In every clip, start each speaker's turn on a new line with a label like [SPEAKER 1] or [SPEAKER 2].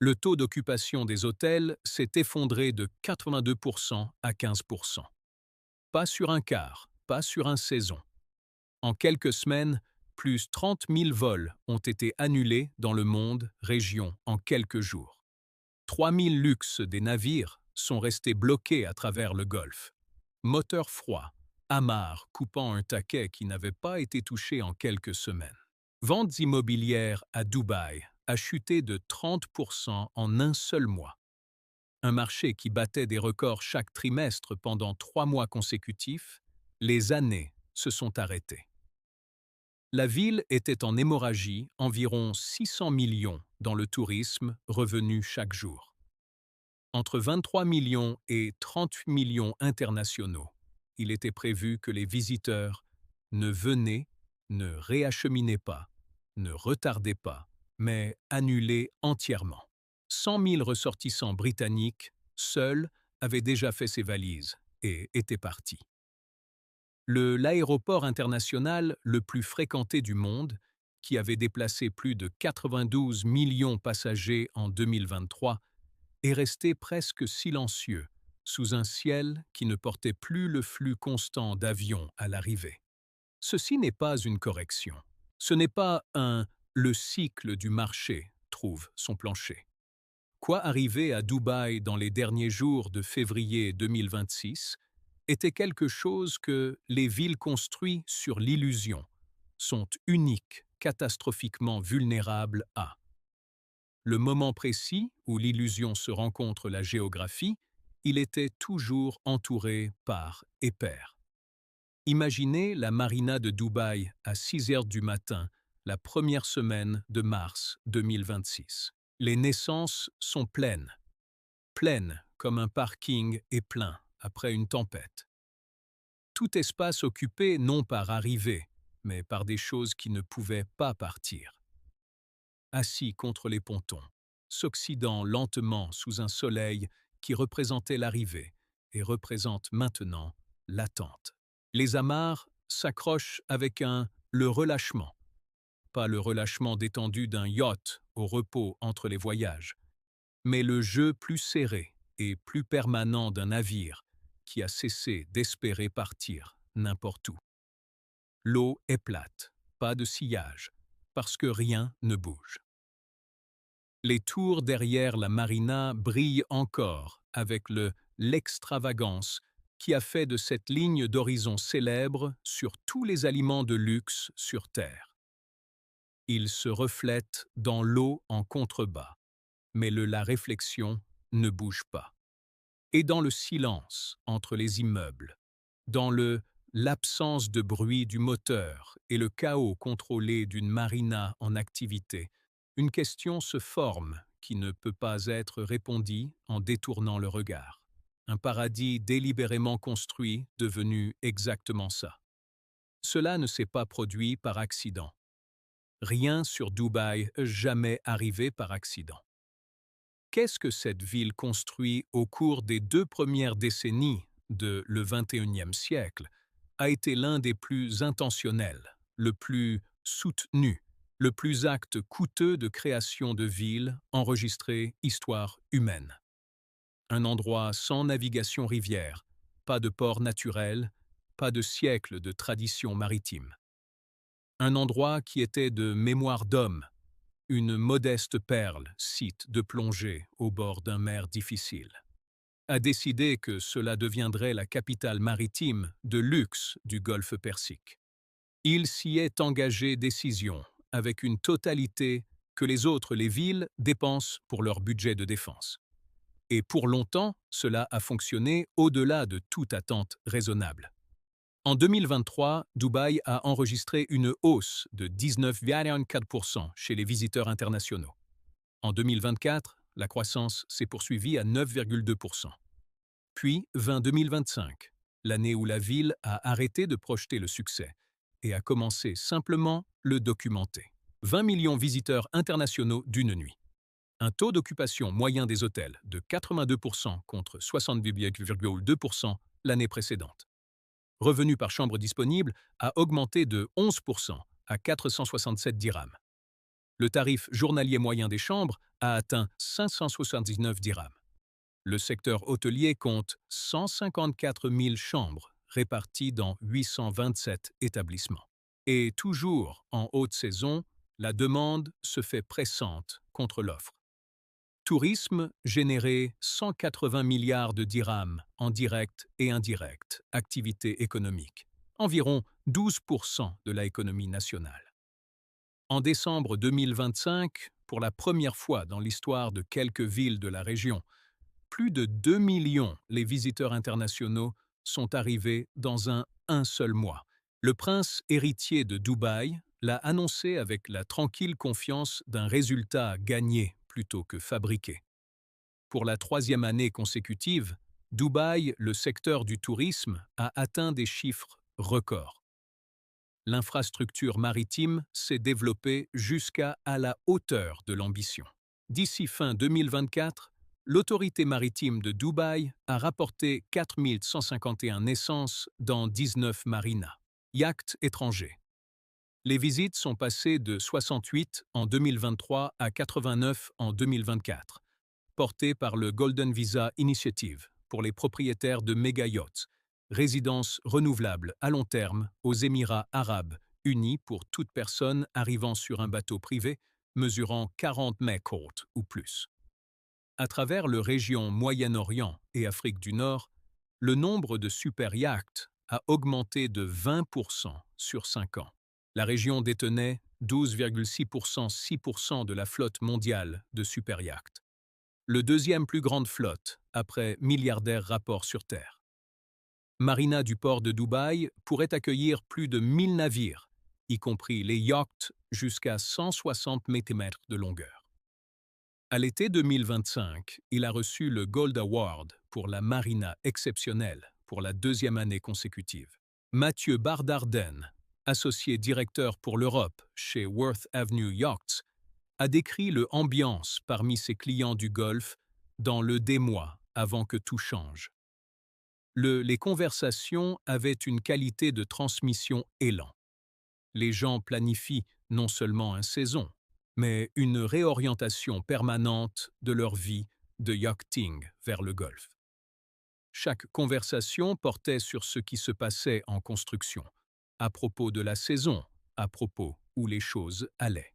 [SPEAKER 1] le taux d'occupation des hôtels s'est effondré de 82% à 15%. Pas sur un quart, pas sur une saison. En quelques semaines, plus 30 000 vols ont été annulés dans le monde, région, en quelques jours. 3 000 luxes des navires sont restés bloqués à travers le Golfe. Moteur froid, amarre coupant un taquet qui n'avait pas été touché en quelques semaines. Ventes immobilières à Dubaï a chuté de 30% en un seul mois. Un marché qui battait des records chaque trimestre pendant 3 mois consécutifs, les années se sont arrêtées. La ville était en hémorragie, environ 600 millions dans le tourisme revenu chaque jour. Entre 23 millions et 38 millions internationaux, il était prévu que les visiteurs ne venaient, ne réacheminaient pas, ne retardaient pas, mais annulaient entièrement. 100 000 ressortissants britanniques, seuls, avaient déjà fait ses valises et étaient partis. L'aéroport international le plus fréquenté du monde, qui avait déplacé plus de 92 millions de passagers en 2023, est resté presque silencieux, sous un ciel qui ne portait plus le flux constant d'avions à l'arrivée. Ceci n'est pas une correction. Ce n'est pas le cycle du marché trouve son plancher. Quoi arriver à Dubaï dans les derniers jours de février 2026 était quelque chose que les villes construites sur l'illusion sont uniques, catastrophiquement vulnérables à. Le moment précis où l'illusion se rencontre la géographie, il était toujours entouré par épères. Imaginez la marina de Dubaï à 6 heures du matin, la première semaine de mars 2026. Les naissances sont pleines. Pleines comme un parking est plein après une tempête. Tout espace occupé non par arrivée, mais par des choses qui ne pouvaient pas partir. Assis contre les pontons, s'oxydant lentement sous un soleil qui représentait l'arrivée et représente maintenant l'attente. Les amarres s'accrochent avec le relâchement, pas le relâchement détendu d'un yacht au repos entre les voyages, mais le jeu plus serré et plus permanent d'un navire qui a cessé d'espérer partir n'importe où. L'eau est plate, pas de sillage, parce que rien ne bouge. Les tours derrière la marina brillent encore avec l'extravagance qui a fait de cette ligne d'horizon célèbre sur tous les aliments de luxe sur Terre. Ils se reflètent dans l'eau en contrebas, mais la réflexion ne bouge pas. Et dans le silence entre les immeubles, dans l'absence de bruit du moteur et le chaos contrôlé d'une marina en activité, une question se forme qui ne peut pas être répondue en détournant le regard. Un paradis délibérément construit devenu exactement ça. Cela ne s'est pas produit par accident. Rien sur Dubaï jamais arrivé par accident. Qu'est-ce que cette ville construit au cours des 2 premières décennies de le XXIe siècle a été l'un des plus intentionnels, le plus soutenu, le plus acte coûteux de création de villes enregistré histoire humaine. Un endroit sans navigation rivière, pas de port naturel, pas de siècle de tradition maritime. Un endroit qui était de mémoire d'homme, une modeste perle, site de plongée au bord d'un mer difficile. A décidé que cela deviendrait la capitale maritime de luxe du Golfe Persique. Il s'y est engagé décision, avec une totalité que les villes dépensent pour leur budget de défense. Et pour longtemps, cela a fonctionné au-delà de toute attente raisonnable. En 2023, Dubaï a enregistré une hausse de 19,4% chez les visiteurs internationaux. En 2024, la croissance s'est poursuivie à 9,2%. Puis vint 2025, l'année où la ville a arrêté de projeter le succès et a commencé simplement le documenter. 20 millions de visiteurs internationaux d'une nuit. Un taux d'occupation moyen des hôtels de 82% contre 70,2% l'année précédente. Revenu par chambre disponible a augmenté de 11% à 467 dirhams. Le tarif journalier moyen des chambres a atteint 579 dirhams. Le secteur hôtelier compte 154 000 chambres réparties dans 827 établissements. Et toujours en haute saison, la demande se fait pressante contre l'offre. Tourisme généré 180 milliards de dirhams en direct et indirect, activité économique, environ 12% de l'économie nationale. En décembre 2025, pour la première fois dans l'histoire de quelques villes de la région, plus de 2 millions les visiteurs internationaux sont arrivés dans un seul mois. Le prince héritier de Dubaï l'a annoncé avec la tranquille confiance d'un résultat gagné plutôt que fabriqué. Pour la troisième année consécutive, Dubaï, le secteur du tourisme, a atteint des chiffres records. L'infrastructure maritime s'est développée jusqu'à la hauteur de l'ambition. D'ici fin 2024, l'autorité maritime de Dubaï a rapporté 4 151 naissances dans 19 marinas, yachts étrangers. Les visites sont passées de 68 en 2023 à 89 en 2024, portées par le Golden Visa Initiative pour les propriétaires de méga-yachts, résidences renouvelables à long terme aux Émirats arabes unis pour toute personne arrivant sur un bateau privé mesurant 40 mètres ou plus. À travers la région Moyen-Orient et Afrique du Nord, le nombre de super yachts a augmenté de 20% sur 5 ans. La région détenait 12,6% de la flotte mondiale de super yachts. Le deuxième plus grande flotte, après milliardaire rapport sur Terre. Marina du port de Dubaï pourrait accueillir plus de 1000 navires, y compris les yachts jusqu'à 160 mètres de longueur. À l'été 2025, il a reçu le Gold Award pour la marina exceptionnelle pour la deuxième année consécutive. Mathieu Bardarden, associé directeur pour l'Europe chez Worth Avenue Yachts, a décrit l'ambiance parmi ses clients du Golfe dans le des mois avant que tout change. Les conversations avaient une qualité de transmission élan. Les gens planifient non seulement une saison, mais une réorientation permanente de leur vie de yachting vers le Golfe. Chaque conversation portait sur ce qui se passait en construction, à propos de la saison, à propos où les choses allaient.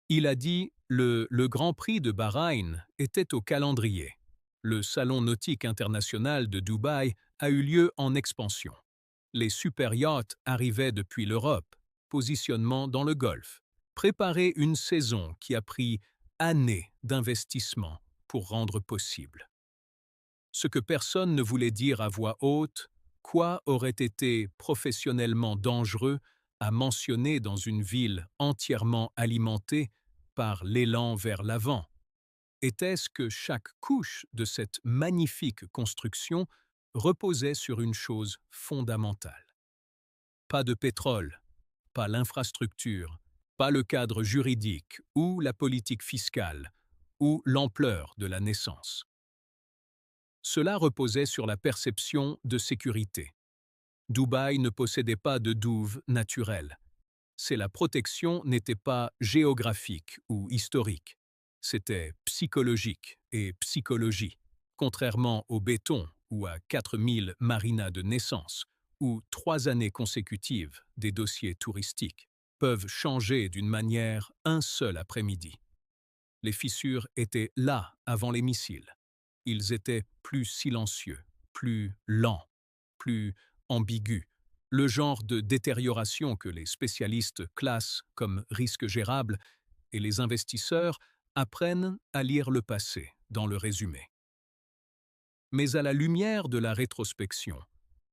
[SPEAKER 1] Il a dit le Grand Prix de Bahreïn était au calendrier. Le Salon nautique international de Dubaï a eu lieu en expansion. Les super yachts arrivaient depuis l'Europe, positionnement dans le Golfe. Préparer une saison qui a pris années d'investissement pour rendre possible. Ce que personne ne voulait dire à voix haute, quoi aurait été professionnellement dangereux à mentionner dans une ville entièrement alimentée par l'élan vers l'avant? Était-ce que chaque couche de cette magnifique construction reposait sur une chose fondamentale? Pas de pétrole, pas l'infrastructure, pas le cadre juridique ou la politique fiscale ou l'ampleur de la naissance. Cela reposait sur la perception de sécurité. Dubaï ne possédait pas de douve naturelle. La protection n'était pas géographique ou historique. C'était psychologique et psychologie, contrairement au béton ou à 4000 marinas de naissance, où 3 années consécutives des dossiers touristiques peuvent changer d'une manière un seul après-midi. Les fissures étaient là avant les missiles. Ils étaient plus silencieux, plus lents, plus ambigus, le genre de détérioration que les spécialistes classent comme risque gérable et les investisseurs apprennent à lire le passé dans le résumé. Mais à la lumière de la rétrospection,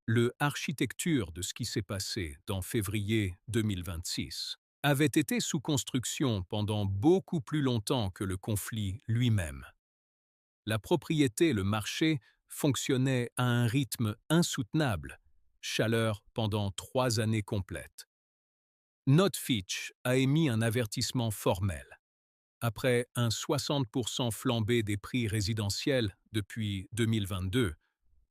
[SPEAKER 1] l'architecture de ce qui s'est passé dans février 2026 avait été sous construction pendant beaucoup plus longtemps que le conflit lui-même. La propriété et le marché fonctionnaient à un rythme insoutenable, chaleur pendant 3 années complètes. Note Fitch a émis un avertissement formel. Après un 60% flambé des prix résidentiels depuis 2022,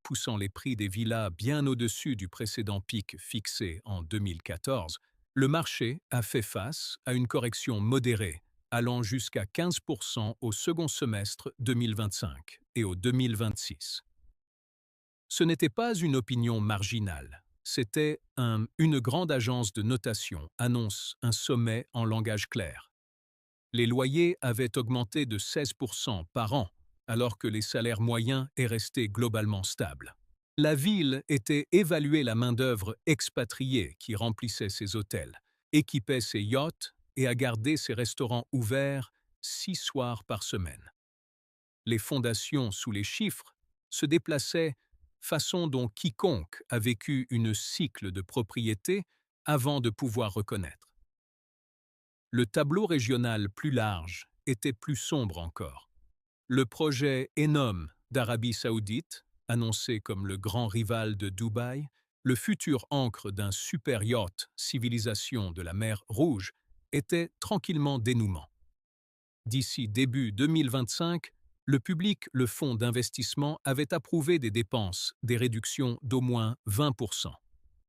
[SPEAKER 1] poussant les prix des villas bien au-dessus du précédent pic fixé en 2014, Le marché a fait face à une correction modérée, allant jusqu'à 15% au second semestre 2025 et au 2026. Ce n'était pas une opinion marginale, c'était une grande agence de notation annonce un sommet en langage clair. Les loyers avaient augmenté de 16% par an, alors que les salaires moyens est resté globalement stable. La ville était évaluée la main-d'œuvre expatriée qui remplissait ses hôtels, équipait ses yachts et a gardé ses restaurants ouverts 6 soirs par semaine. Les fondations sous les chiffres se déplaçaient façon dont quiconque a vécu une cycle de propriété avant de pouvoir reconnaître. Le tableau régional plus large était plus sombre encore. Le projet Enom d'Arabie saoudite, annoncé comme le grand rival de Dubaï, le futur ancre d'un super yacht civilisation de la mer Rouge, était tranquillement dénouement. D'ici début 2025, le fonds d'investissement avait approuvé des dépenses, des réductions d'au moins 20%,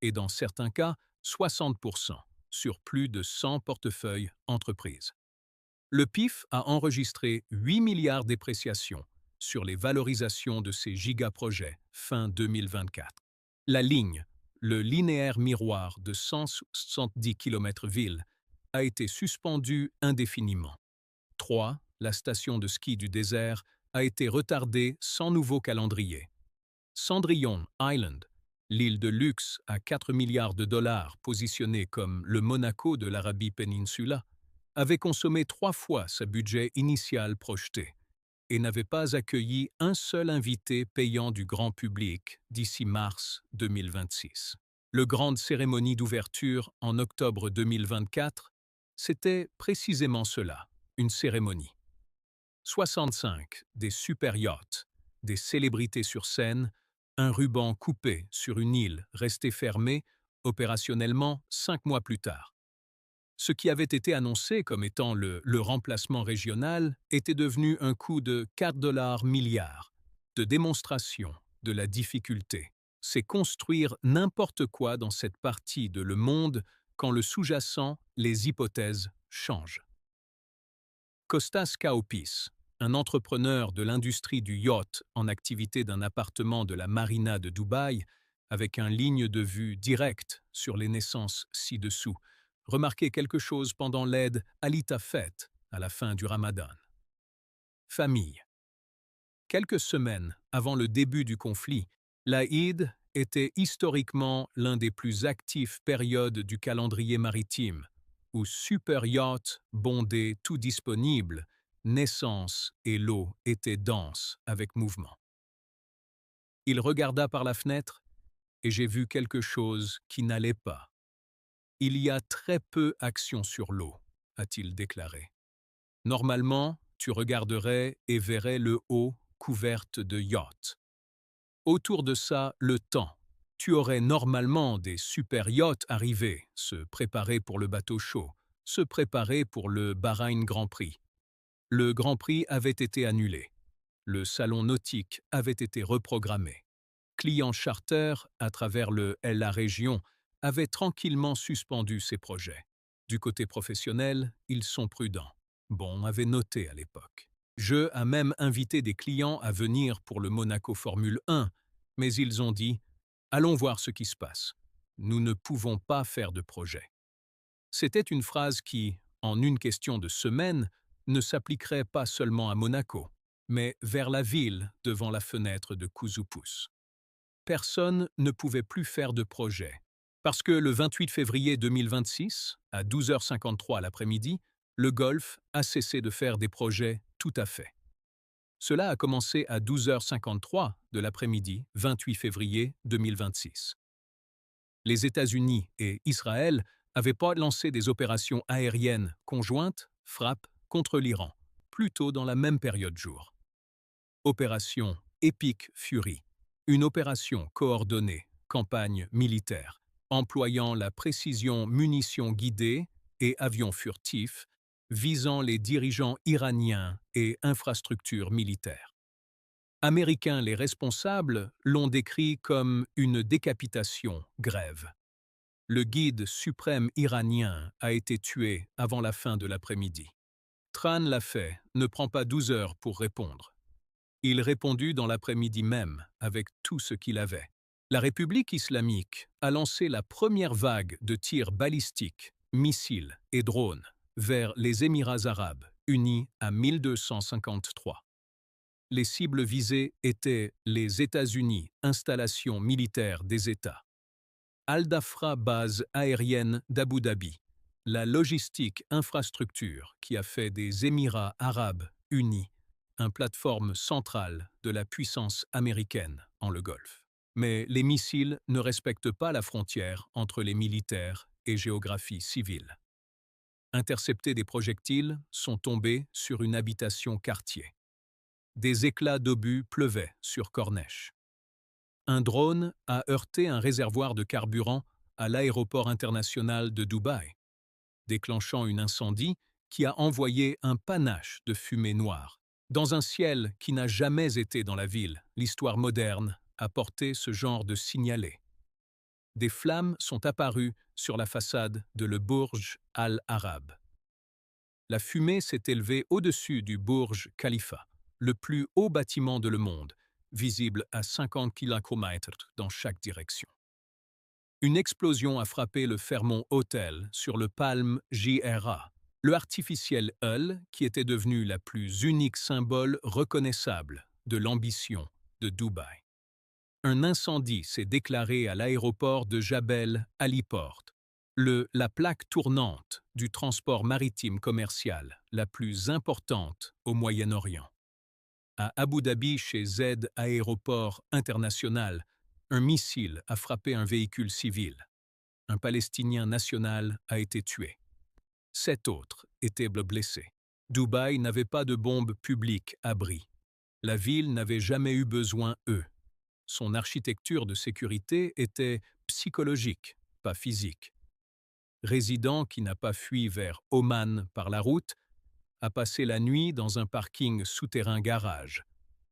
[SPEAKER 1] et dans certains cas 60%, sur plus de 100 portefeuilles entreprises. Le PIF a enregistré 8 milliards de dépréciations sur les valorisations de ces gigaprojets fin 2024. La ligne, le linéaire miroir de 170 km/ville, a été suspendue indéfiniment. 3. La station de ski du désert a été retardée sans nouveau calendrier. Cendrillon Island, l'île de luxe à 4 milliards de dollars positionnée comme le Monaco de l'Arabie péninsula, avait consommé 3 fois sa budget initial projeté et n'avait pas accueilli un seul invité payant du grand public d'ici mars 2026. Le grande cérémonie d'ouverture en octobre 2024, c'était précisément cela, une cérémonie. 65 des super yachts, des célébrités sur scène, un ruban coupé sur une île restée fermée opérationnellement 5 mois plus tard. Ce qui avait été annoncé comme étant le remplacement régional était devenu un coût de 4 milliards de démonstration de la difficulté. C'est construire n'importe quoi dans cette partie de le monde quand le sous-jacent, les hypothèses, changent. Kostas Kaopis, un entrepreneur de l'industrie du yacht en activité d'un appartement de la marina de Dubaï, avec un ligne de vue directe sur les naissances ci-dessous, remarquait quelque chose pendant l'aide Alita Fête à la fin du Ramadan. Famille. Quelques semaines avant le début du conflit, l'Aïd était historiquement l'un des plus actifs périodes du calendrier maritime, où super yachts bondés tout disponibles, naissance et l'eau étaient denses avec mouvement. Il regarda par la fenêtre et j'ai vu quelque chose qui n'allait pas. Il y a très peu action sur l'eau, a-t-il déclaré. Normalement, tu regarderais et verrais le haut couverte de yachts. Autour de ça, le temps. Tu aurais normalement des super yachts arriver, se préparer pour le bateau chaud, se préparer pour le Bahreïn Grand Prix. Le Grand Prix avait été annulé. Le salon nautique avait été reprogrammé. Client charter, à travers la région, avait tranquillement suspendu ses projets. Du côté professionnel, ils sont prudents. Bon avait noté à l'époque. Je a même invité des clients à venir pour le Monaco Formule 1, mais ils ont dit « Allons voir ce qui se passe. Nous ne pouvons pas faire de projet. » C'était une phrase qui, en une question de semaine, ne s'appliquerait pas seulement à Monaco, mais vers la ville devant la fenêtre de Cousoupous. Personne ne pouvait plus faire de projet, parce que le 28 février 2026, à 12h53 l'après-midi, le Golfe a cessé de faire des projets tout à fait. Cela a commencé à 12h53 de l'après-midi, 28 février 2026. Les États-Unis et Israël avaient pas lancé des opérations aériennes conjointes, frappes, contre l'Iran, plus tôt dans la même période jour. Opération Epic Fury, une opération coordonnée, campagne militaire, employant la précision munitions guidées et avions furtifs, visant les dirigeants iraniens et infrastructures militaires. Américains les responsables l'ont décrit comme une décapitation grève. Le guide suprême iranien a été tué avant la fin de l'après-midi. Tran l'a fait, ne prend pas 12 heures pour répondre. Il répondit dans l'après-midi même, avec tout ce qu'il avait. La République islamique a lancé la première vague de tirs balistiques, missiles et drones vers les Émirats arabes unis à 1253. Les cibles visées étaient les États-Unis, installations militaires des États. Al-Dhafra, base aérienne d'Abu Dhabi, la logistique infrastructure qui a fait des Émirats arabes unis une plateforme centrale de la puissance américaine en le Golfe. Mais les missiles ne respectent pas la frontière entre les militaires et géographie civile. Interceptés des projectiles sont tombés sur une habitation quartier. Des éclats d'obus pleuvaient sur Cornèche. Un drone a heurté un réservoir de carburant à l'aéroport international de Dubaï, déclenchant un incendie qui a envoyé un panache de fumée noire. Dans un ciel qui n'a jamais été dans la ville, l'histoire moderne a porté ce genre de signalé. Des flammes sont apparues sur la façade de le Burj Al Arab. La fumée s'est élevée au-dessus du Burj Khalifa, le plus haut bâtiment de le monde, visible à 50 km dans chaque direction. Une explosion a frappé le Fairmont Hotel sur le Palm JRA, le artificiel Hull qui était devenu la plus unique symbole reconnaissable de l'ambition de Dubaï. Un incendie s'est déclaré à l'aéroport de Jebel Ali Port, la plaque tournante du transport maritime commercial la plus importante au Moyen-Orient. À Abu Dhabi, chez Z Aéroport International, un missile a frappé un véhicule civil. Un Palestinien national a été tué. 7 autres étaient blessés. Dubaï n'avait pas de bombes publiques abri. La ville n'avait jamais eu besoin d'eux. Son architecture de sécurité était psychologique, pas physique. Résident qui n'a pas fui vers Oman par la route, a passé la nuit dans un parking souterrain garage,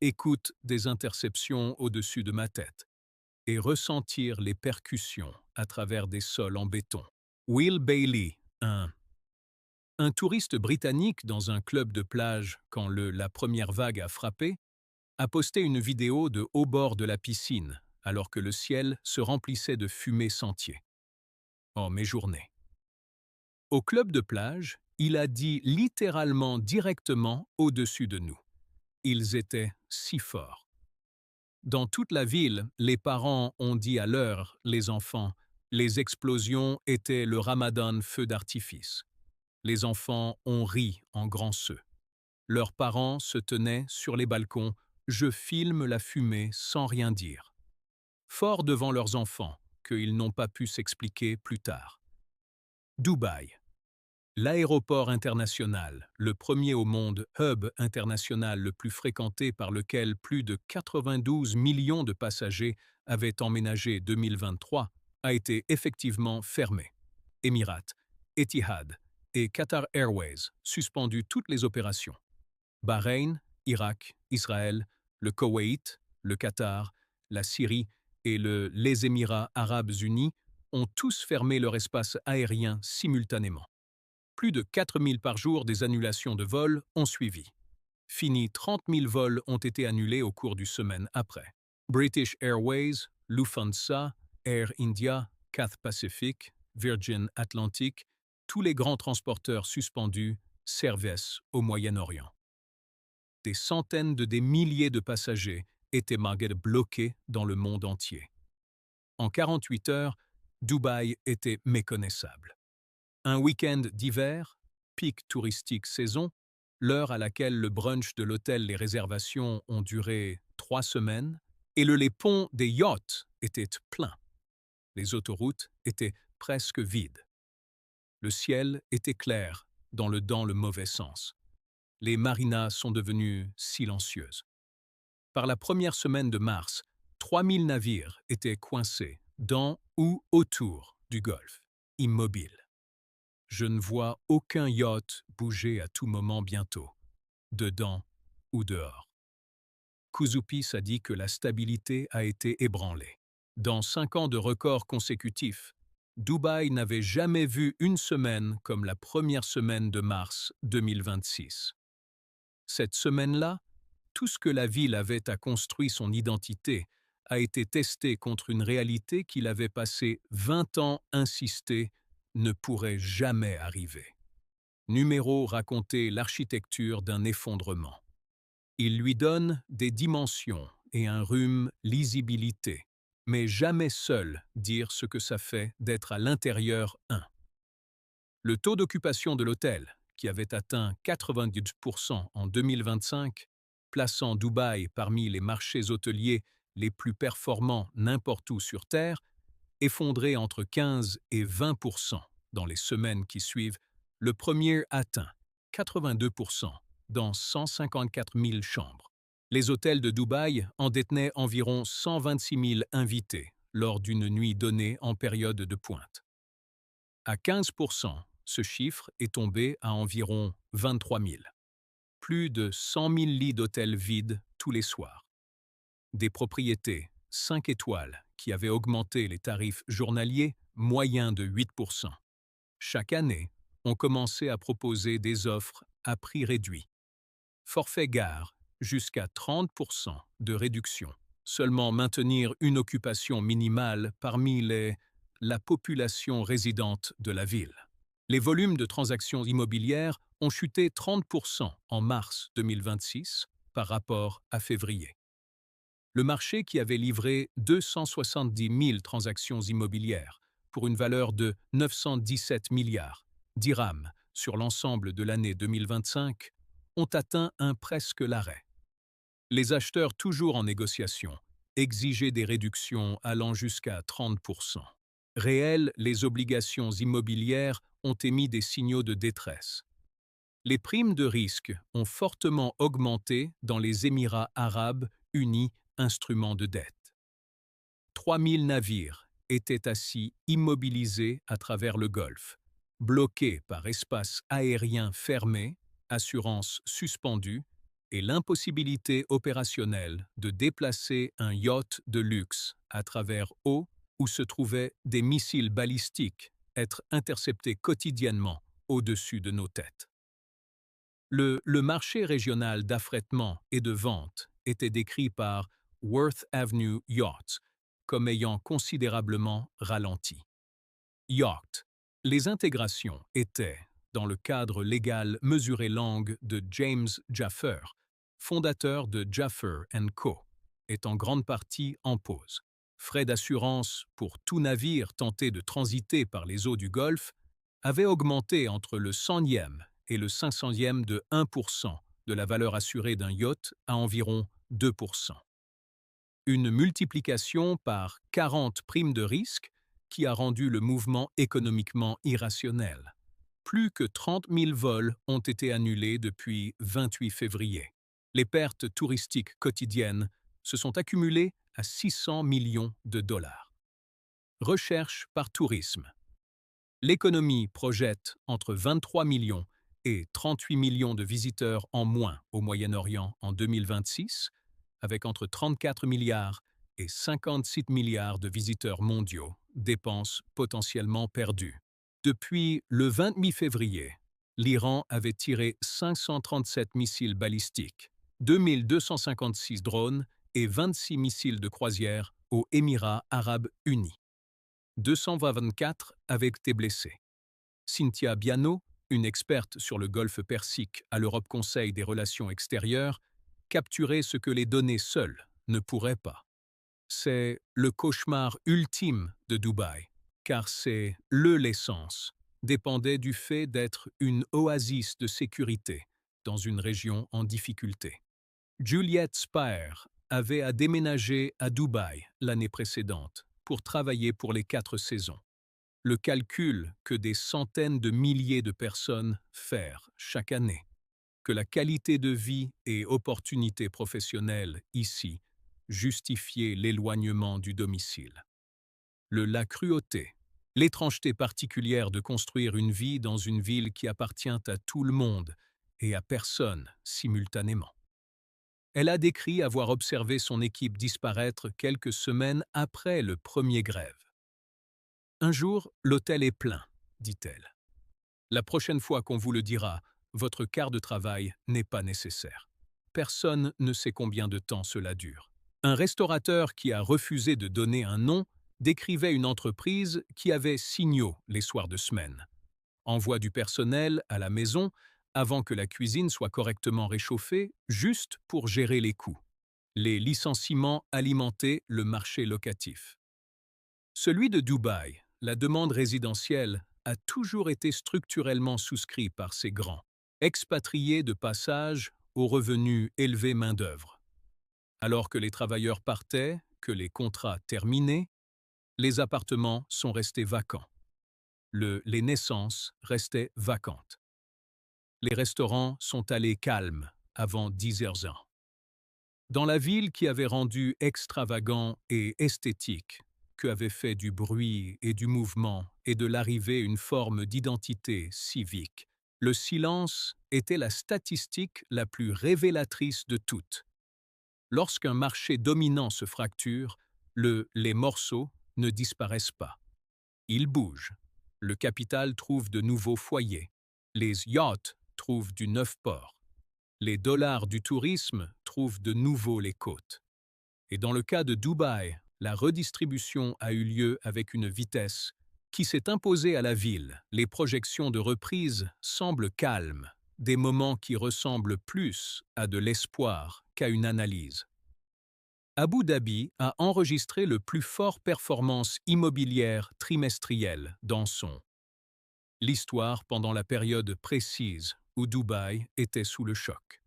[SPEAKER 1] écoute des interceptions au-dessus de ma tête et ressentir les percussions à travers des sols en béton. Will Bailey, un touriste britannique dans un club de plage quand la première vague a frappé, a posté une vidéo de au bord de la piscine alors que le ciel se remplissait de fumée sentier. Oh, mes journées. Au club de plage, il a dit littéralement directement au-dessus de nous. Ils étaient si forts. Dans toute la ville, les parents ont dit à les enfants, les explosions étaient le Ramadan feu d'artifice. Les enfants ont ri en grands ceux. Leurs parents se tenaient sur les balcons, je filme la fumée sans rien dire. Forts devant leurs enfants, qu'ils n'ont pas pu s'expliquer plus tard. Dubaï. L'aéroport international, le premier au monde hub international le plus fréquenté par lequel plus de 92 millions de passagers avaient emménagé 2023, a été effectivement fermé. Emirates, Etihad et Qatar Airways suspendu toutes les opérations. Bahreïn, Irak, Israël, le Koweït, le Qatar, la Syrie et les Émirats arabes unis ont tous fermé leur espace aérien simultanément. Plus de 4 000 par jour des annulations de vols ont suivi. Fini, 30 000 vols ont été annulés au cours du semaine après. British Airways, Lufthansa, Air India, Cathay Pacific, Virgin Atlantic, tous les grands transporteurs suspendus, service au Moyen-Orient. Des centaines de milliers de passagers étaient malgré bloqués dans le monde entier. En 48 heures, Dubaï était méconnaissable. Un week-end d'hiver, pic touristique saison, l'heure à laquelle le brunch de l'hôtel les réservations ont duré 3 semaines, et les ponts des yachts étaient pleins. Les autoroutes étaient presque vides. Le ciel était clair dans le mauvais sens. Les marinas sont devenues silencieuses. Par la première semaine de mars, 3000 navires étaient coincés dans ou autour du Golfe, immobiles. Je ne vois aucun yacht bouger à tout moment bientôt, dedans ou dehors. Kouzouphis a dit que la stabilité a été ébranlée. Dans 5 ans de records consécutifs, Dubaï n'avait jamais vu une semaine comme la première semaine de mars 2026. Cette semaine-là, tout ce que la ville avait à construire son identité a été testé contre une réalité qu'il avait passé 20 ans insisté ne pourrait jamais arriver. Numéro racontait l'architecture d'un effondrement. Il lui donne des dimensions et un rhume lisibilité, mais jamais seul dire ce que ça fait d'être à l'intérieur un. Le taux d'occupation de l'hôtel, qui avait atteint 90% en 2025, plaçant Dubaï parmi les marchés hôteliers les plus performants n'importe où sur Terre, effondré entre 15 et 20% dans les semaines qui suivent, le premier atteint 82% dans 154 000 chambres. Les hôtels de Dubaï en détenaient environ 126 000 invités lors d'une nuit donnée en période de pointe. À 15%, ce chiffre est tombé à environ 23 000. Plus de 100 000 lits d'hôtels vides tous les soirs. Des propriétés 5 étoiles qui avaient augmenté les tarifs journaliers moyens de 8%. Chaque année, on commençait à proposer des offres à prix réduit. Forfait gare, jusqu'à 30% de réduction. Seulement maintenir une occupation minimale parmi la population résidente de la ville. Les volumes de transactions immobilières ont chuté 30% en mars 2026 par rapport à février. Le marché qui avait livré 270 000 transactions immobilières pour une valeur de 917 milliards dirhams sur l'ensemble de l'année 2025 ont atteint un presque l'arrêt. Les acheteurs toujours en négociation exigeaient des réductions allant jusqu'à 30%. Réelles, les obligations immobilières ont émis des signaux de détresse. Les primes de risque ont fortement augmenté dans les Émirats arabes unis, instruments de dette. 3000 navires étaient assis immobilisés à travers le Golfe, bloqués par espace aérien fermé, assurance suspendue et l'impossibilité opérationnelle de déplacer un yacht de luxe à travers eau où se trouvaient des missiles balistiques être interceptés quotidiennement au-dessus de nos têtes. Le marché régional d'affrètement et de vente était décrit par Worth Avenue Yachts comme ayant considérablement ralenti. Yacht. Les intégrations étaient, dans le cadre légal mesuré langue de James Jaffer, fondateur de Jaffer & Co., est en grande partie en pause. Frais d'assurance pour tout navire tenté de transiter par les eaux du Golfe avaient augmenté entre le 100e et le 500e de 1% de la valeur assurée d'un yacht à environ 2%. Une multiplication par 40 primes de risque qui a rendu le mouvement économiquement irrationnel. Plus que 30 000 vols ont été annulés depuis 28 février. Les pertes touristiques quotidiennes se sont accumulées à 600 millions de dollars. Recherche par tourisme. L'économie projette entre 23 millions et 38 millions de visiteurs en moins au Moyen-Orient en 2026, avec entre 34 milliards et 56 milliards de visiteurs mondiaux, dépenses potentiellement perdues. Depuis le 20 février, l'Iran avait tiré 537 missiles balistiques, 2256 drones et 26 missiles de croisière aux Émirats arabes unis. 224 avaient été blessés. Cynthia Biano, une experte sur le Golfe Persique à l'Europe Conseil des relations extérieures, capturait ce que les données seules ne pourraient pas. C'est le cauchemar ultime de Dubaï, car c'est l'essence dépendait du fait d'être une oasis de sécurité dans une région en difficulté. Juliette Spire avait à déménager à Dubaï l'année précédente pour travailler pour les 4 saisons. Le calcul que des centaines de milliers de personnes faire chaque année, que la qualité de vie et opportunités professionnelles ici justifiaient l'éloignement du domicile. La cruauté, l'étrangeté particulière de construire une vie dans une ville qui appartient à tout le monde et à personne simultanément. Elle a décrit avoir observé son équipe disparaître quelques semaines après le premier grève. Un jour, l'hôtel est plein, dit-elle. La prochaine fois qu'on vous le dira, votre quart de travail n'est pas nécessaire. Personne ne sait combien de temps cela dure. Un restaurateur qui a refusé de donner un nom décrivait une entreprise qui avait signaux les soirs de semaine. Envoie du personnel à la maison avant que la cuisine soit correctement réchauffée, juste pour gérer les coûts. Les licenciements alimentaient le marché locatif. Celui de Dubaï, la demande résidentielle, a toujours été structurellement souscrit par ces grands, expatriés de passage aux revenus élevés main-d'œuvre. Alors que les travailleurs partaient, que les contrats terminaient, les appartements sont restés vacants. Les naissances restaient vacantes. Les restaurants sont allés calmes avant 10 heures. Dans la ville qui avait rendu extravagant et esthétique, que avait fait du bruit et du mouvement et de l'arrivée une forme d'identité civique, le silence était la statistique la plus révélatrice de toutes. Lorsqu'un marché dominant se fracture, les morceaux ne disparaissent pas. Ils bougent. Le capital trouve de nouveaux foyers. Les yachts trouvent du neuf port. Les dollars du tourisme trouvent de nouveau les côtes. Et dans le cas de Dubaï, la redistribution a eu lieu avec une vitesse qui s'est imposée à la ville. Les projections de reprise semblent calmes, des moments qui ressemblent plus à de l'espoir qu'à une analyse. Abu Dhabi a enregistré le plus fort performance immobilière trimestrielle dans son l'histoire pendant la période précise où Dubaï était sous le choc.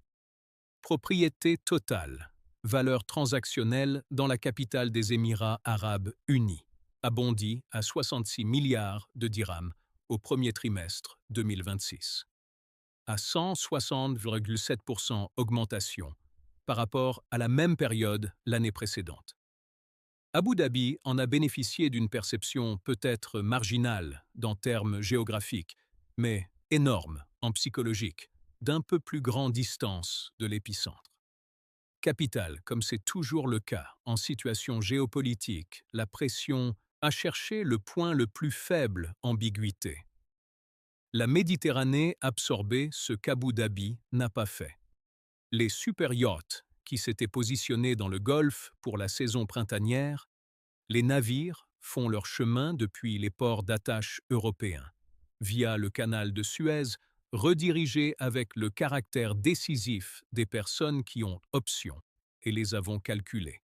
[SPEAKER 1] Propriété totale, valeur transactionnelle dans la capitale des Émirats arabes unis, a bondi à 66 milliards de dirhams au premier trimestre 2026, à 160,7% augmentation par rapport à la même période l'année précédente. Abu Dhabi en a bénéficié d'une perception peut-être marginale dans termes géographiques, mais énorme en psychologique, d'un peu plus grande distance de l'épicentre. Capitale, comme c'est toujours le cas en situation géopolitique, la pression a cherché le point le plus faible ambiguïté. La Méditerranée absorbait ce qu'Abu Dhabi n'a pas fait. Les super yachts qui s'étaient positionnés dans le Golfe pour la saison printanière, les navires font leur chemin depuis les ports d'attache européens, via le canal de Suez, redirigés avec le caractère décisif des personnes qui ont option, et les avons calculés.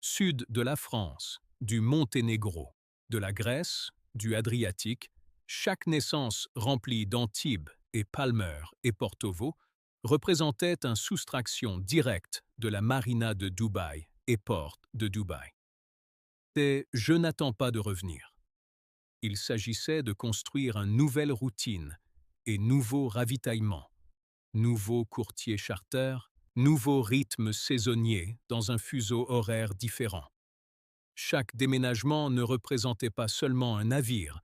[SPEAKER 1] Sud de la France, du Monténégro, de la Grèce, du Adriatique, chaque naissance remplie d'Antibes et Palmer et Porto-Vaux représentait une soustraction directe de la marina de Dubaï et port de Dubaï. Et je n'attends pas de revenir. Il s'agissait de construire une nouvelle routine et nouveau ravitaillement, nouveaux courtiers charter, nouveaux rythmes saisonniers dans un fuseau horaire différent. Chaque déménagement ne représentait pas seulement un navire,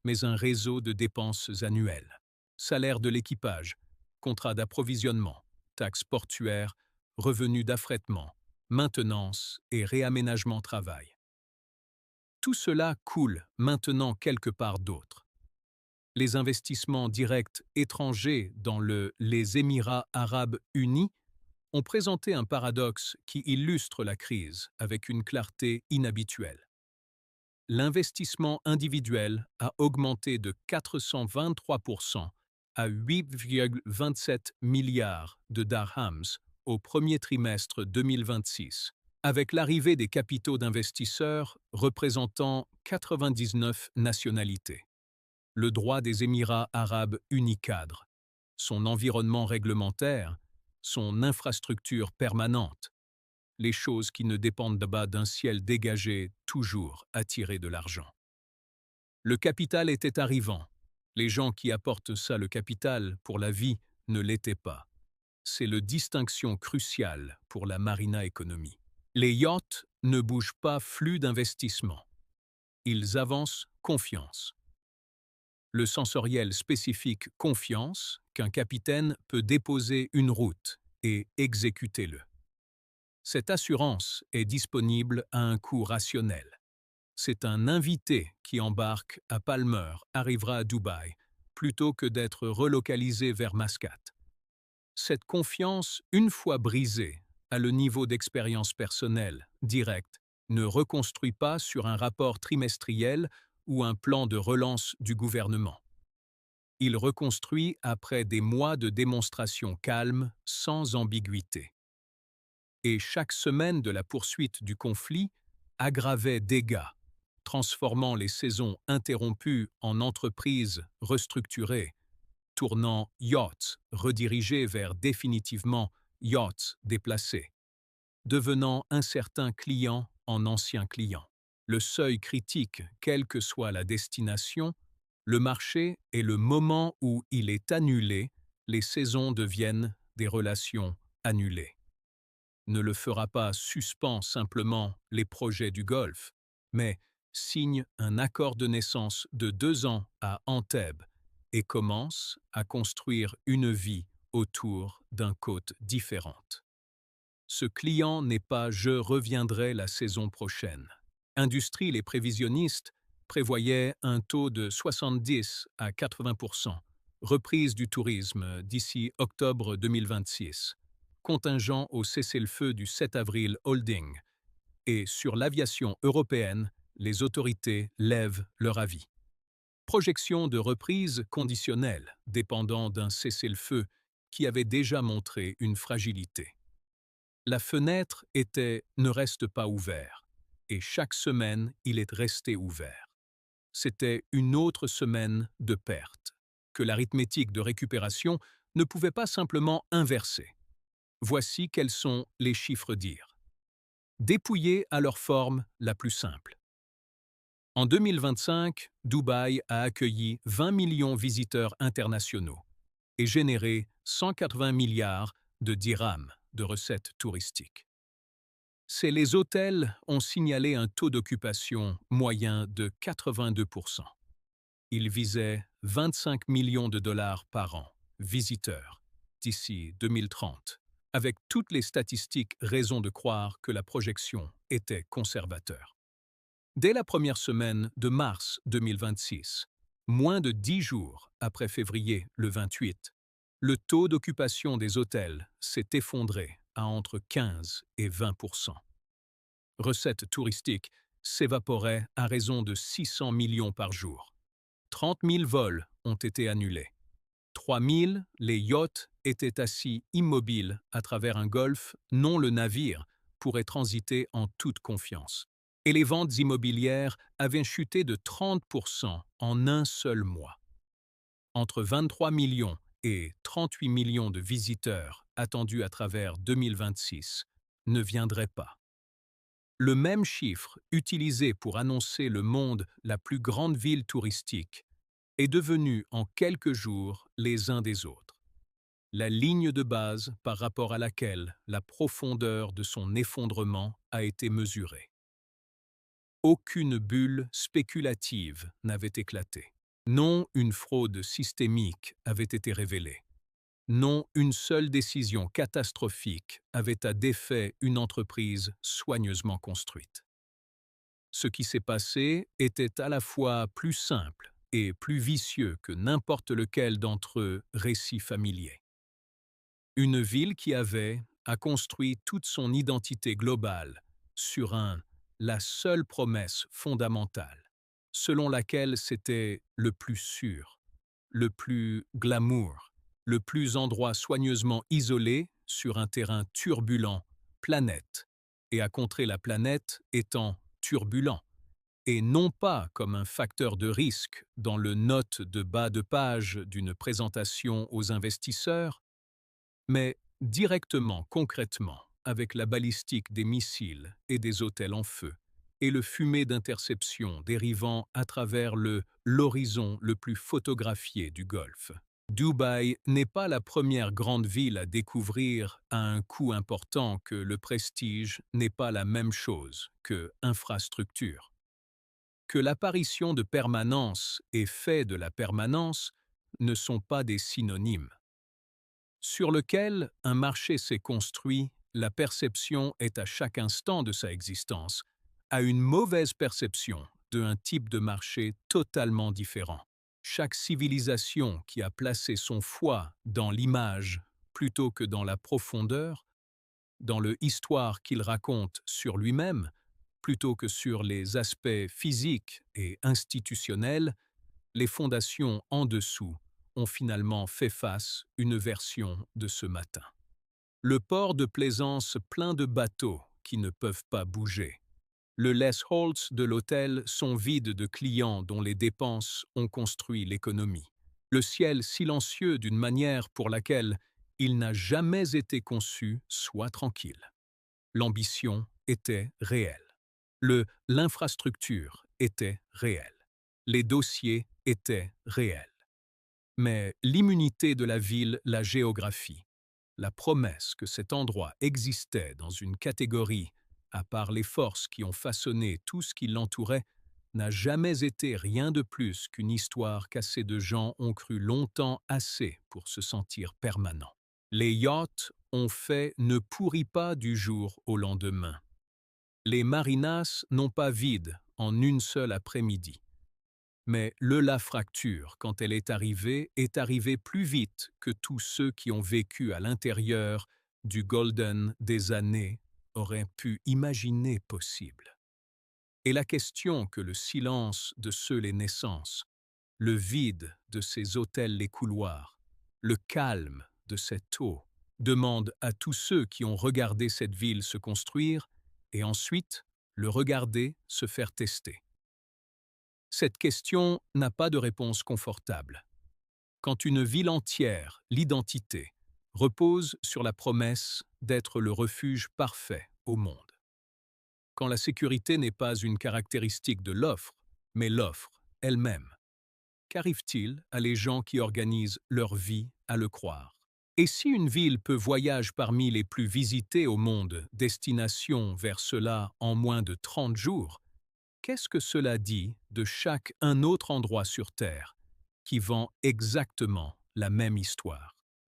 [SPEAKER 1] mais un réseau de dépenses annuelles. Salaire de l'équipage, contrat d'approvisionnement, taxes portuaires, revenus d'affrètement, maintenance et réaménagement travail. Tout cela coule maintenant quelque part d'autre. Les investissements directs étrangers dans les Émirats arabes unis ont présenté un paradoxe qui illustre la crise avec une clarté inhabituelle. L'investissement individuel a augmenté de 423% à 8,27 milliards de dirhams au premier trimestre 2026, avec l'arrivée des capitaux d'investisseurs représentant 99 nationalités. Le droit des Émirats arabes unis cadre, son environnement réglementaire, son infrastructure permanente, les choses qui ne dépendent pas d'un ciel dégagé toujours attiré de l'argent. Le capital était arrivant. Les gens qui apportent ça, le capital, pour la vie, ne l'étaient pas. C'est la distinction cruciale pour la marina économie. Les yachts ne bougent pas flux d'investissement. Ils avancent confiance. Le sensoriel spécifique confiance qu'un capitaine peut déposer une route et exécuter-le. Cette assurance est disponible à un coût rationnel. C'est un invité qui embarque à Palmer arrivera à Dubaï, plutôt que d'être relocalisé vers Mascate. Cette confiance, une fois brisée, à le niveau d'expérience personnelle, directe, ne reconstruit pas sur un rapport trimestriel ou un plan de relance du gouvernement. Il reconstruit après des mois de démonstrations calmes, sans ambiguïté. Et chaque semaine de la poursuite du conflit aggravait dégâts, transformant les saisons interrompues en entreprises restructurées, tournant yachts redirigés vers définitivement yachts déplacés, devenant un certain client en ancien client. Le seuil critique, quelle que soit la destination, le marché est le moment où il est annulé, les saisons deviennent des relations annulées. Ne le fera pas suspend simplement les projets du Golfe, mais signe un accord de naissance de 2 ans à Entebbe et commence à construire une vie autour d'un côte différente. Ce client n'est pas « je reviendrai la saison prochaine ». Industrie, les prévisionnistes prévoyaient un taux de 70 à 80%, reprise du tourisme d'ici octobre 2026, contingent au cessez-le-feu du 7 avril holding, et sur l'aviation européenne, les autorités lèvent leur avis. Projection de reprise conditionnelle, dépendant d'un cessez-le-feu qui avait déjà montré une fragilité. La fenêtre était « ne reste pas ouvert » et chaque semaine, il est resté ouvert. C'était une autre semaine de perte, que l'arithmétique de récupération ne pouvait pas simplement inverser. Voici quels sont les chiffres dires. Dépouillés à leur forme la plus simple. En 2025, Dubaï a accueilli 20 millions de visiteurs internationaux et généré 180 milliards de dirhams de recettes touristiques. Les hôtels ont signalé un taux d'occupation moyen de 82%. Ils visaient 25 millions de dollars par an, visiteurs, d'ici 2030, avec toutes les statistiques raison de croire que la projection était conservateur. Dès la première semaine de mars 2026, moins de 10 jours après février le 28, le taux d'occupation des hôtels s'est effondré à entre 15 et 20%. Recettes touristiques s'évaporaient à raison de 600 millions par jour. 30 000 vols ont été annulés. 3 000, les yachts étaient assis immobiles à travers un golfe, non le navire pourrait transiter en toute confiance. Et les ventes immobilières avaient chuté de 30% en un seul mois. Entre 23 millions et 38 millions de visiteurs attendus à travers 2026 ne viendraient pas. Le même chiffre utilisé pour annoncer le monde la plus grande ville touristique est devenu en quelques jours les uns des autres. La ligne de base par rapport à laquelle la profondeur de son effondrement a été mesurée. Aucune bulle spéculative n'avait éclaté. Non, une fraude systémique avait été révélée. Non, une seule décision catastrophique avait à défait une entreprise soigneusement construite. Ce qui s'est passé était à la fois plus simple et plus vicieux que n'importe lequel d'entre eux récits familiers. Une ville qui a construit toute son identité globale sur la seule promesse fondamentale, selon laquelle c'était le plus sûr, le plus glamour, le plus endroit soigneusement isolé sur un terrain turbulent, planète, et à contrer la planète étant turbulent, et non pas comme un facteur de risque dans le note de bas de page d'une présentation aux investisseurs, mais directement, concrètement, avec la balistique des missiles et des hôtels en feu, et le fumet d'interception dérivant à travers l'horizon le plus photographié du Golfe. Dubaï n'est pas la première grande ville à découvrir à un coût important que le prestige n'est pas la même chose que infrastructure. Que l'apparition de permanence et fait de la permanence ne sont pas des synonymes. Sur lequel un marché s'est construit, la perception est à chaque instant de sa existence a une mauvaise perception d'un type de marché totalement différent. Chaque civilisation qui a placé son foi dans l'image plutôt que dans la profondeur, dans l'histoire qu'il raconte sur lui-même, plutôt que sur les aspects physiques et institutionnels, les fondations en dessous ont finalement fait face une version de ce matin. Le port de plaisance plein de bateaux qui ne peuvent pas bouger. Le Les Halls de l'hôtel sont vides de clients dont les dépenses ont construit l'économie. Le ciel silencieux d'une manière pour laquelle il n'a jamais été conçu soit tranquille. L'ambition était réelle. L'infrastructure était réelle. Les dossiers étaient réels. Mais l'immunité de la ville, la géographie, la promesse que cet endroit existait dans une catégorie, à part les forces qui ont façonné tout ce qui l'entourait, n'a jamais été rien de plus qu'une histoire qu'assez de gens ont cru longtemps assez pour se sentir permanents. Les yachts ont fait ne pourrit pas du jour au lendemain. Les marinas n'ont pas vide en une seule après-midi. Mais la fracture, quand elle est arrivée plus vite que tous ceux qui ont vécu à l'intérieur du Golden des années auraient pu imaginer possible. Et la question que le silence de ceux les naissances, le vide de ces hôtels les couloirs, le calme de cette eau, demande à tous ceux qui ont regardé cette ville se construire et ensuite le regarder se faire tester. Cette question n'a pas de réponse confortable. Quand une ville entière, l'identité, repose sur la promesse d'être le refuge parfait au monde. Quand la sécurité n'est pas une caractéristique de l'offre, mais l'offre elle-même. Qu'arrive-t-il à les gens qui organisent leur vie à le croire? Et si une ville peut voyager parmi les plus visitées au monde, destination vers cela en moins de 30 jours, qu'est-ce que cela dit de un autre endroit sur Terre qui vend exactement la même histoire?